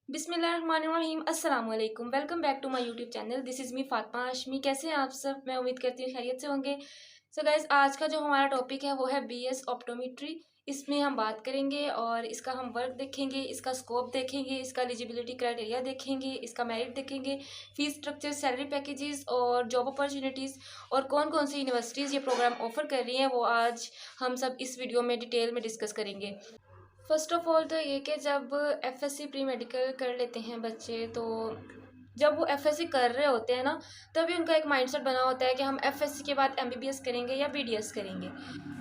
बिस्मिल्लाहिर्रहमानिर्रहीम अस्सलाम वालेकुम। Welcome back to my YouTube channel. This is me Fatima Hashmi. कैसे हैं आप सब? मैं उम्मीद करती हूँ खैरियत से होंगे। सो गाइस, आज का जो हमारा टॉपिक है वो है बीएस ऑप्टोमेट्री। इसमें हम बात करेंगे और इसका हम वर्क देखेंगे, इसका स्कोप देखेंगे, इसका एलिजिबिलिटी क्राइटेरिया देखेंगे, इसका मेरिट देखेंगे, फीस स्ट्रक्चर, सैलरी पैकेजेस और जॉब अपॉर्चुनिटीज़ और कौन कौन सी यूनिवर्सिटीज़ ये प्रोग्राम ऑफर कर रही हैं वो आज हम सब इस वीडियो में डिटेल में डिस्कस करेंगे। फर्स्ट ऑफ ऑल तो ये कि जब एफएससी प्री मेडिकल कर लेते हैं बच्चे, तो जब वो एफएससी कर रहे होते हैं ना, तभी उनका एक माइंडसेट बना होता है कि हम एफएससी के बाद एमबीबीएस करेंगे या बीडीएस करेंगे।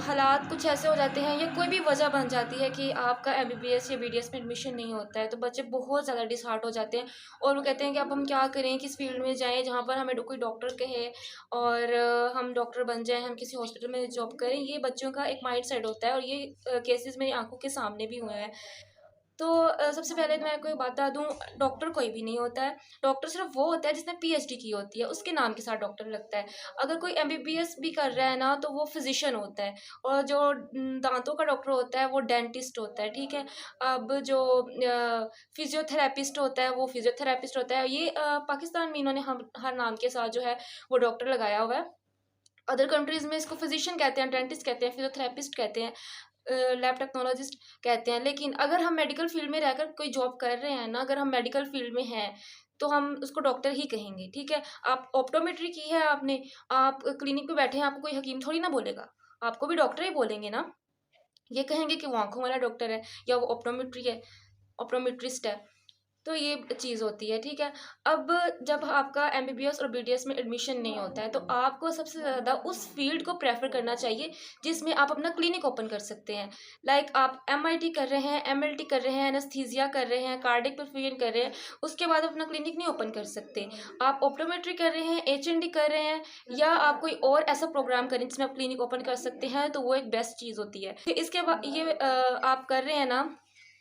हालात कुछ ऐसे हो जाते हैं या कोई भी वजह बन जाती है कि आपका एमबीबीएस या बीडीएस में एडमिशन नहीं होता है, तो बच्चे बहुत ज़्यादा डिसहार्ट हो जाते हैं और वो कहते हैं कि अब हम क्या करें, किस फील्ड में जाएं जहाँ पर हमें कोई डॉक्टर कहे और हम डॉक्टर बन जाएं, हम किसी हॉस्पिटल में जॉब करें। ये बच्चों का एक माइंड सेट होता है और ये केसेस मेरी आंखों के सामने भी हुए हैं। तो सबसे पहले मैं आपको एक बात बता दूँ, डॉक्टर कोई भी नहीं होता है। डॉक्टर सिर्फ़ वो होता है जिसने पीएचडी की होती है, उसके नाम के साथ डॉक्टर लगता है। अगर कोई एमबीबीएस भी कर रहा है ना, तो वो फिज़िशियन होता है और जो दाँतों का डॉक्टर होता है वो डेंटिस्ट होता है, ठीक है? अब जो फिज़ियोथेरेपिस्ट होता है वो फिज़ियोथेरेपिस्ट होता है। ये पाकिस्तान में इन्होंने हम हर नाम के साथ जो है वो डॉक्टर लगाया हुआ है। अदर कंट्रीज़ में इसको फिज़िशियन कहते हैं, डेंटिस्ट कहते हैं, फिज़ियोथेरेपिस्ट कहते हैं, लैब टेक्नोलॉजिस्ट कहते हैं। लेकिन अगर हम मेडिकल फील्ड में रहकर कोई जॉब कर रहे हैं ना, अगर हम मेडिकल फील्ड में हैं, तो हम उसको डॉक्टर ही कहेंगे, ठीक है? आप ऑप्टोमेट्री की है आपने, आप क्लिनिक पे बैठे हैं, आपको कोई हकीम थोड़ी ना बोलेगा, आपको भी डॉक्टर ही बोलेंगे ना। ये कहेंगे कि वो आँखों वाला डॉक्टर है या वो ऑप्टोमेट्री है, ऑप्टोमेट्रिस्ट है। तो ये चीज़ होती है, ठीक है? अब जब आपका एमबीबीएस और बीडीएस में एडमिशन नहीं होता है, तो आपको सबसे ज़्यादा उस फ़ील्ड को प्रेफ़र करना चाहिए, जिसमें आप अपना क्लिनिक ओपन कर सकते हैं। लाइक आप एमआईटी कर रहे हैं, एमएलटी कर रहे हैं, एनेस्थीसिया कर रहे हैं, कार्डियक परफ्यूजन कर रहे हैं, उसके बाद अपना क्लिनिक नहीं ओपन कर सकते। आप ऑप्टोमेट्री कर रहे हैं, एचएनडी कर रहे हैं या आप कोई और ऐसा प्रोग्राम करें जिसमें आप क्लिनिक ओपन कर सकते हैं, तो वो एक बेस्ट चीज़ होती है। फिर इसके बाद ये आप कर रहे हैं ना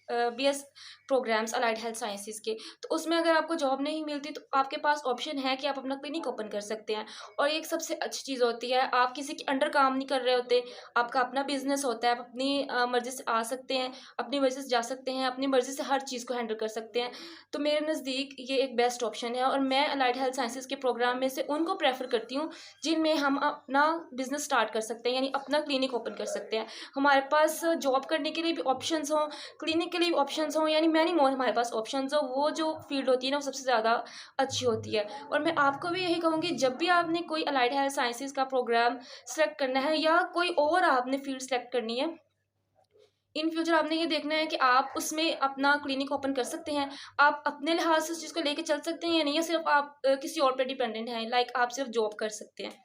BS programmes allied health sciences के, तो उसमें अगर आपको जॉब नहीं मिलती तो आपके पास ऑप्शन है कि आप अपना क्लिनिक ओपन कर सकते हैं। और एक सबसे अच्छी चीज़ होती है, आप किसी के अंडर काम नहीं कर रहे होते, आपका अपना बिज़नेस होता है, आप अपनी मर्ज़ी से आ सकते हैं, अपनी मर्ज़ी से जा सकते हैं, अपनी मर्ज़ी से हर चीज़ को हैंडल कर सकते हैं। तो मेरे नज़दीक ये एक बेस्ट ऑप्शन है और मैं अलाइड हेल्थ साइंसेज़ के प्रोग्राम में से उनको प्रेफ़र करती हूँ, जिनमें हम अपना बिज़नेस स्टार्ट कर सकते हैं, यानी अपना क्लिनिक ओपन कर सकते हैं। हमारे पास जॉब करने के लिए भी ऑप्शंस हों, क्लिनिक के लिए भी ऑप्शंस हों, यानी मैनी मोर हमारे पास ऑप्शंस हो, वो जो फील्ड होती है ना वो सबसे ज़्यादा अच्छी होती है। और मैं आपको भी यही कहूँगी, जब भी आपने कोई अलाइड हेल्थ साइंसेज़ का प्रोग्राम सेलेक्ट करना है या कोई और आपने फील्ड सेलेक्ट करनी है, इन फ्यूचर आपने ये देखना है कि आप उसमें अपना क्लिनिक ओपन कर सकते हैं। आप अपने लिहाज से उस चीज़ को लेके चल सकते हैं या नहीं, या सिर्फ़ आप किसी और पे डिपेंडेंट हैं, लाइक आप सिर्फ़ जॉब कर सकते हैं।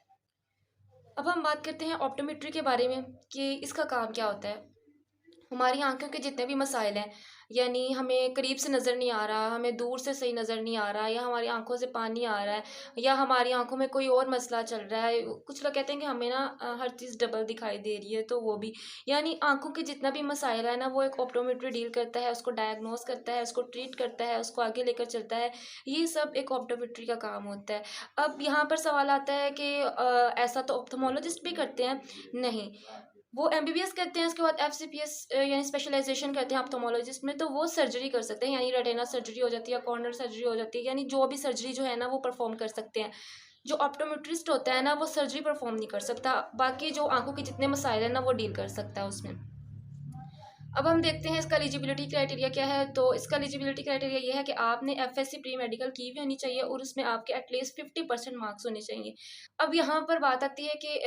अब हम बात करते हैं ऑप्टोमेट्री के बारे में कि इसका काम क्या होता है। हमारी आँखों के जितने भी मसाइल हैं, यानी हमें करीब से नज़र नहीं आ रहा, हमें दूर से सही नज़र नहीं आ रहा, या हमारी आँखों से पानी आ रहा है, या हमारी आँखों में कोई और मसला चल रहा है। कुछ लोग कहते हैं कि हमें ना हर चीज़ डबल दिखाई दे रही है, तो वो भी, यानी आँखों के जितना भी मसाइल है ना, वो एक ऑप्टोमेट्री डील करता है, उसको डायग्नोस करता है, उसको ट्रीट करता है, उसको आगे लेकर चलता है। ये सब एक ऑप्टोमेट्री का काम होता है। अब यहाँ पर सवाल आता है कि ऐसा तो ऑप्थेमोलॉजिस्ट भी करते हैं? नहीं, वो एमबीबीएस करते हैं, उसके बाद एफसीपीएस यानी स्पेशलाइजेशन करते हैं ऑप्थेमोलॉजिस्ट में, तो वो सर्जरी कर सकते हैं, यानी रेटिना सर्जरी हो जाती है, कॉर्नर सर्जरी हो जाती है, यानी जो भी सर्जरी जो है ना वो परफॉर्म कर सकते हैं। जो ऑप्टोमेट्रिस्ट होता है ना, वो सर्जरी परफॉर्म नहीं कर सकता, बाकी जो आंखों के जितने मसाइल हैं ना वो डील कर सकता है उसमें। अब हम देखते हैं इसका एलिजिबिलिटी क्राइटेरिया क्या है। तो इसका एलिजिबिलिटी क्राइटेरिया ये है कि आपने एफएससी प्री मेडिकल की हुई होनी चाहिए और उसमें आपके एटलीस्ट 50% मार्क्स होने चाहिए। अब यहाँ पर बात आती है कि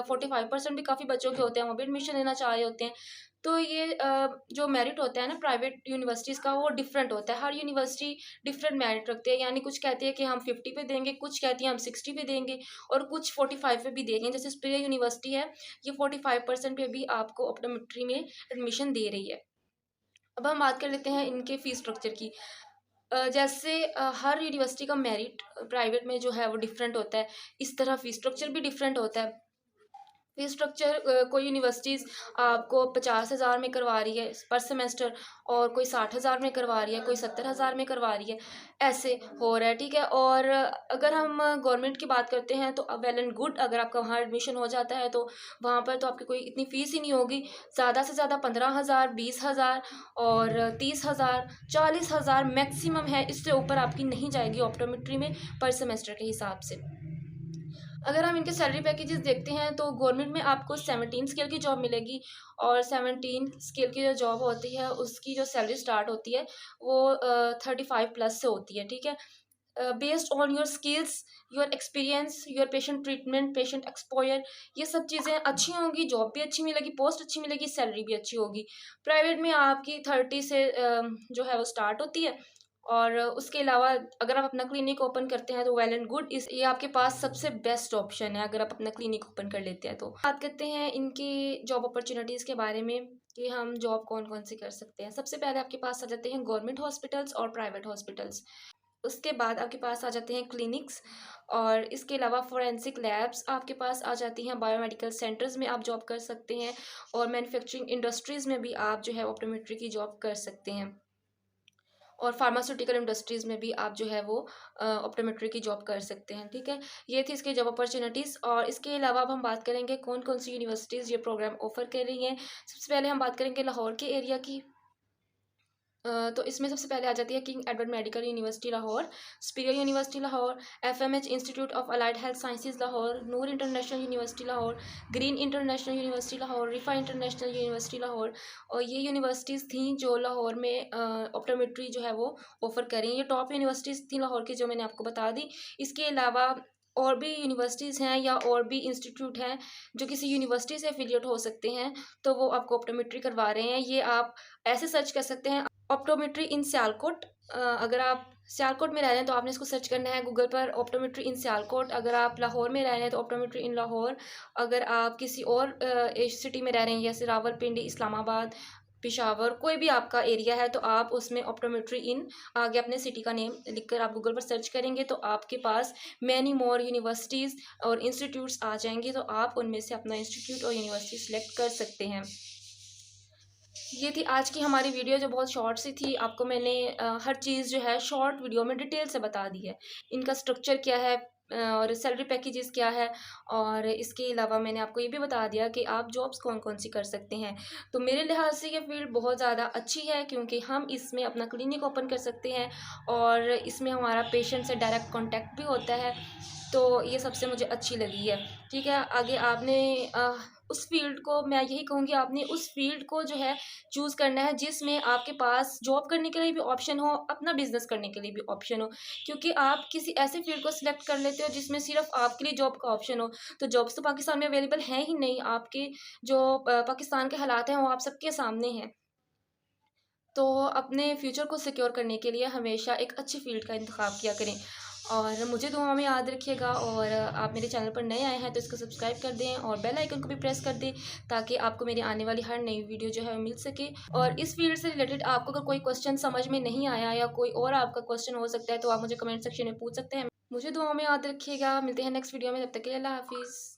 45% भी काफ़ी बच्चों के होते हैं, वो भी एडमिशन लेना चाह रहे होते हैं। तो ये जो मेरिट होता है ना प्राइवेट यूनिवर्सिटीज़ का, वो डिफरेंट होता है। हर यूनिवर्सिटी डिफरेंट मेरिट रखते हैं, यानी कुछ कहती है कि हम 50 पे देंगे, कुछ कहती है हम 60 पे देंगे और कुछ 45 पे भी देंगे। जैसे स्प्रे यूनिवर्सिटी है, ये 45% पे भी आपको ऑप्टोमेट्री में एडमिशन दे रही है। अब हम बात कर लेते हैं इनके फ़ीस स्ट्रक्चर की। जैसे हर यूनिवर्सिटी का मेरिट प्राइवेट में जो है वो डिफरेंट होता है, इस तरह फ़ीस स्ट्रक्चर भी डिफरेंट होता है। फीस स्ट्रक्चर कोई यूनिवर्सिटीज़ आपको 50,000 में करवा रही है पर सेमेस्टर, और कोई 60,000 में करवा रही है, कोई 70,000 में करवा रही है, ऐसे हो रहा है, ठीक है। और अगर हम गवर्नमेंट की बात करते हैं तो वेल एंड गुड, अगर आपका वहाँ एडमिशन हो जाता है तो वहाँ पर तो आपकी कोई इतनी फ़ीस ही नहीं होगी। ज़्यादा से ज़्यादा 15,000, 20,000 और 30,000, 40,000 मैक्सिमम है, इससे ऊपर आपकी नहीं जाएगी ऑप्टोमेट्री में पर सेमेस्टर के हिसाब से। अगर हम इनके सैलरी पैकेजेस देखते हैं तो गवर्नमेंट में आपको 17 स्केल की जॉब मिलेगी, और 17 स्केल की जो जॉब होती है उसकी जो सैलरी स्टार्ट होती है वो 35 प्लस से होती है, ठीक है। Based on your skills, your experience, your patient treatment, patient exposure, ये सब चीज़ें अच्छी होंगी, जॉब भी अच्छी मिलेगी, पोस्ट अच्छी मिलेगी, सैलरी भी अच्छी होगी। प्राइवेट में आपकी 30 से जो है वो स्टार्ट होती है, और उसके अलावा अगर आप अपना क्लिनिक ओपन करते हैं तो वेल एंड गुड, इस ये आपके पास सबसे बेस्ट ऑप्शन है अगर आप अपना क्लिनिक ओपन कर लेते हैं तो। बात करते हैं इनकी जॉब अपॉर्चुनिटीज़ के बारे में कि हम जॉब कौन कौन सी कर सकते हैं। सबसे पहले आपके पास आ जाते हैं गवर्नमेंट हॉस्पिटल्स और प्राइवेट हॉस्पिटल्स। उसके बाद आपके पास आ जाते हैं क्लिनिक्स, और इसके अलावा फोरेंसिक लैब्स आपके पास आ जाती हैं। बायोमेडिकल सेंटर्स में आप जॉब कर सकते हैं, और मैन्युफैक्चरिंग इंडस्ट्रीज़ में भी आप जो है ऑप्टोमेट्री की जॉब कर सकते हैं, और फार्मास्यूटिकल इंडस्ट्रीज़ में भी आप जो है वो ऑप्टोमेट्री की जॉब कर सकते हैं, ठीक है। ये थी इसकी जॉब अपॉर्चुनिटीज़। और इसके अलावा अब हम बात करेंगे कौन कौन सी यूनिवर्सिटीज़ ये प्रोग्राम ऑफ़र कर रही हैं। सबसे पहले हम बात करेंगे लाहौर के एरिया की। तो इसमें सबसे पहले आ जाती है King Edward medical university Lahore, superior university Lahore, FMH institute of allied health sciences Lahore, Noor international university Lahore, green international university Lahore, Riphah international university Lahore. और ये यूनिवर्सिटीज़ थी जो लाहौर में ऑप्टोमेट्री जो है वो ऑफ़र करें। ये टॉप यूनिवर्सिटीज़ थी लाहौर की जो मैंने आपको बता दी। इसके अलावा और भी यूनिवर्सिटीज़ हैं या और भी इंस्टीट्यूट हैं जो किसी यूनिवर्सिटी से एफिलिएट हो सकते हैं, तो वो आपको ऑप्टोमेट्री करवा रहे हैं। ये आप ऐसे सर्च कर सकते हैं, ऑप्टोमेट्री इन सियालकोट। अगर आप सियालकोट में रह रहे हैं तो आपने इसको सर्च करना है गूगल पर, ऑप्टोमेट्री इन सियालकोट। अगर आप लाहौर में रह रहे हैं तो ऑप्टोमेट्री इन लाहौर। अगर आप किसी और सिटी में रह रहे हैं जैसे रावलपिंडी, इस्लामाबाद, पेशावर, कोई भी आपका एरिया है तो आप उसमें ऑप्टोमेट्री इन आगे अपने सिटी का नेम लिखकर आप गूगल पर सर्च करेंगे तो आपके पास मैनी मोर यूनिवर्सिटीज़ और इंस्टीट्यूट्स आ जाएंगे, तो आप उनमें से अपना इंस्टीट्यूट और यूनिवर्सिटी सेलेक्ट कर सकते हैं। ये थी आज की हमारी वीडियो जो बहुत शॉर्ट सी थी। आपको मैंने हर चीज़ जो है शॉर्ट वीडियो में डिटेल से बता दी है। इनका स्ट्रक्चर क्या है, और सैलरी पैकेजेस क्या है, और इसके अलावा मैंने आपको ये भी बता दिया कि आप जॉब्स कौन कौन सी कर सकते हैं। तो मेरे लिहाज से ये फील्ड बहुत ज़्यादा अच्छी है क्योंकि हम इसमें अपना क्लिनिक ओपन कर सकते हैं, और इसमें हमारा पेशेंट से डायरेक्ट कॉन्टैक्ट भी होता है। तो ये सबसे मुझे अच्छी लगी है, ठीक है। आगे आपने उस फील्ड को, मैं यही कहूँगी, आपने उस फील्ड को जो है चूज़ करना है जिसमें आपके पास जॉब करने के लिए भी ऑप्शन हो, अपना बिजनेस करने के लिए भी ऑप्शन हो। क्योंकि आप किसी ऐसे फील्ड को सिलेक्ट कर लेते हो जिसमें सिर्फ आपके लिए जॉब का ऑप्शन हो, तो जॉब्स तो पाकिस्तान में अवेलेबल हैं ही नहीं। आपके जो पाकिस्तान के हालात हैं वो आप सबके सामने हैं। तो अपने फ्यूचर को सिक्योर करने के लिए हमेशा एक अच्छी फील्ड का इंतखाब किया करें। और मुझे दुआ में याद रखिएगा, और आप मेरे चैनल पर नए आए हैं तो इसको सब्सक्राइब कर दें और बेल आइकन को भी प्रेस कर दें ताकि आपको मेरी आने वाली हर नई वीडियो जो है वो मिल सके। और इस फील्ड से रिलेटेड आपको अगर कोई क्वेश्चन समझ में नहीं आया या कोई और आपका क्वेश्चन हो सकता है तो आप मुझे कमेंट सेक्शन में पूछ सकते हैं। मुझे दुआ में याद रखिएगा। मिलते हैं नेक्स्ट वीडियो में, तब तक के लिए अल्लाह हाफिज़।